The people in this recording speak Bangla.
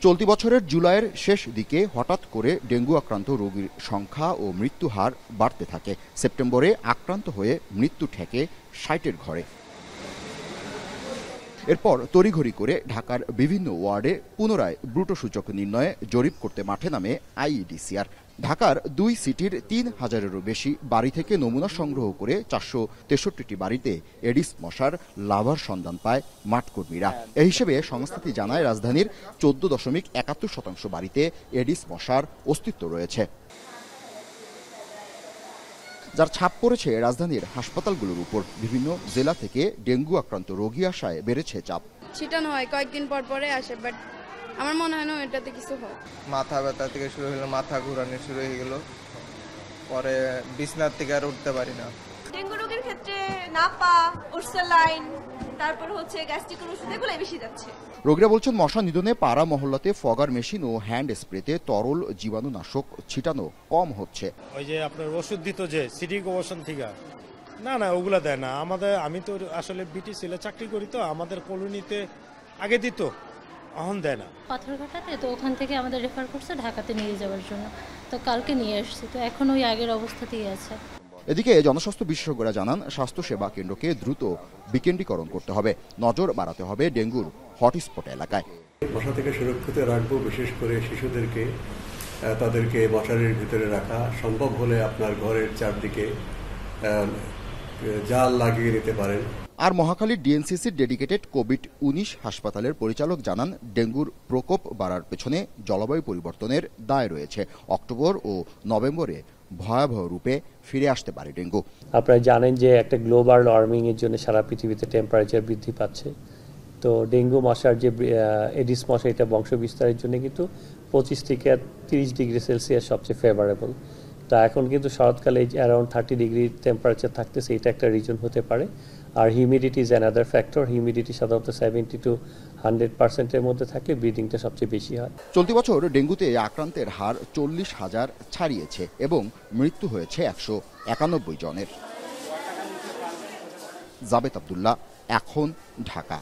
চলতি বছরের জুলাইয়ের শেষ দিকে হঠাৎ করে ডেঙ্গু আক্রান্ত রোগীর সংখ্যা ও মৃত্যু হার বাড়তে থাকে। সেপ্টেম্বরে আক্রান্ত হয়ে মৃত্যু ঠেকে ৬০-এর ঘরে। এরপর তড়িঘড়ি করে ঢাকার বিভিন্ন ওয়ার্ডে পুনরায় ব্রুটো সূচক নির্ণয়ে জরিপ করতে মাঠে নামে আইইডিসিআর। ঢাকার ২ সিটির ৩,০০০-এরও বেশি বাড়ি থেকে নমুনা সংগ্রহ করে ৪৬৩টি বাড়িতে এডিস মশার লার্ভার সন্ধান পায় মাঠকর্মীরা। এ হিসেবে সংস্থাটি জানায় রাজধানীর ১৪.৭১% বাড়িতে এডিস মশার অস্তিত্ব রয়েছে, যার ছাপ পড়েছে রাজধানীর হাসপাতালগুলোর উপর। বিভিন্ন জেলা থেকে ডেঙ্গু আক্রান্ত রোগী আসায় বেড়েছে চাপ। ছিটানো হয় কয়েকদিন পর পরে আসে, বাট আমার মনে হয় না এটাতে কিছু হয়। মাথা ব্যথা থেকে শুরু হলো, মাথা ঘুরানো শুরু হয়ে গেল, পরে বিছনার থেকে আর উঠতে পারি না। ডেঙ্গু রোগের ক্ষেত্রে নাপা, ওরসালাইন, তারপর হচ্ছে গ্যাস্ট্রিকের ওষুধ এগুলো বেশি যাচ্ছে। রোগীরা বলছেন মশা নিধনে পাড়া মহল্লাতে ফগার মেশিন ও হ্যান্ড স্প্রেতে তরল জীবাণুনাশক ছিটানো কম হচ্ছে। ওই যে আপনার ওষুধ দিত যে সিটি গবেষণ থেকে, না ওগুলা দেয় না আমাদের। আমি তো আসলে বিটিসিএলে চাকরি করি, তো আমাদের কলোনিতে আগে দিত, এখন দেয় না। পাথরঘাটাতে তো ওখান থেকে আমাদের রেফার করছে ঢাকাতে নিয়ে যাওয়ার জন্য, তো কালকে নিয়ে আসছি, তো এখন ওই আগের অবস্থাতেই আছে। এদিকে জনস্বাস্থ্য বিশেষজ্ঞরা জানান স্বাস্থ্যসেবা কেন্দ্রকে দ্রুত বিকেন্দ্রীকরণ করতে হবে, নজর বাড়াতে হবে ডেঙ্গুর হটস্পট এলাকায়। মশা থেকে সুরক্ষিত রাখবো, বিশেষ করে শিশুদেরকে তাদেরকে মশারির ভিতরে রাখা, সম্ভব হলে আপনার ঘরের চারদিকে জাল লাগিয়ে নিতে পারেন। আর মহাখালীর ডিএনসিসির ডেডিকেটেড কোভিড-19 হাসপাতালের পরিচালক জানান ডেঙ্গুর প্রকোপ বাড়ার পেছনে জলবায়ু পরিবর্তনের দায় রয়েছে। অক্টোবর ও নভেম্বরে ভয়াবহ রূপে ফিরে আসতে পারে ডেঙ্গু। আপনারা জানেন যে একটা গ্লোবাল ওয়ার্মিং এর জন্য সারা পৃথিবীতে টেম্পারেচার বৃদ্ধি পাচ্ছে। তো ডেঙ্গু মশার যে এডিস মশা, এটা বংশ বিস্তারের জন্য কিন্তু 25 থেকে 30 ডিগ্রি সেলসিয়াস সবচেয়ে ফেভারেবল। তা এখন কিন্তু শরৎকালে অ্যারাউন্ড 30 ডিগ্রি টেম্পারেচার থাকতেছে, এটা একটা রিজন হতে পারে। আর humidity is another factor. Humidity সাধারণত 70 to 100%-এর মধ্যে থাকলে ব্রিদিংটা সবচেয়ে বেশি হয়। চলতি বছর ডেঙ্গুতে আক্রান্তের হার 40,000 ছাড়িয়েছে এবং মৃত্যু হয়েছে 191 জনের। জাবেদ আব্দুল্লাহ, এখন, ঢাকা।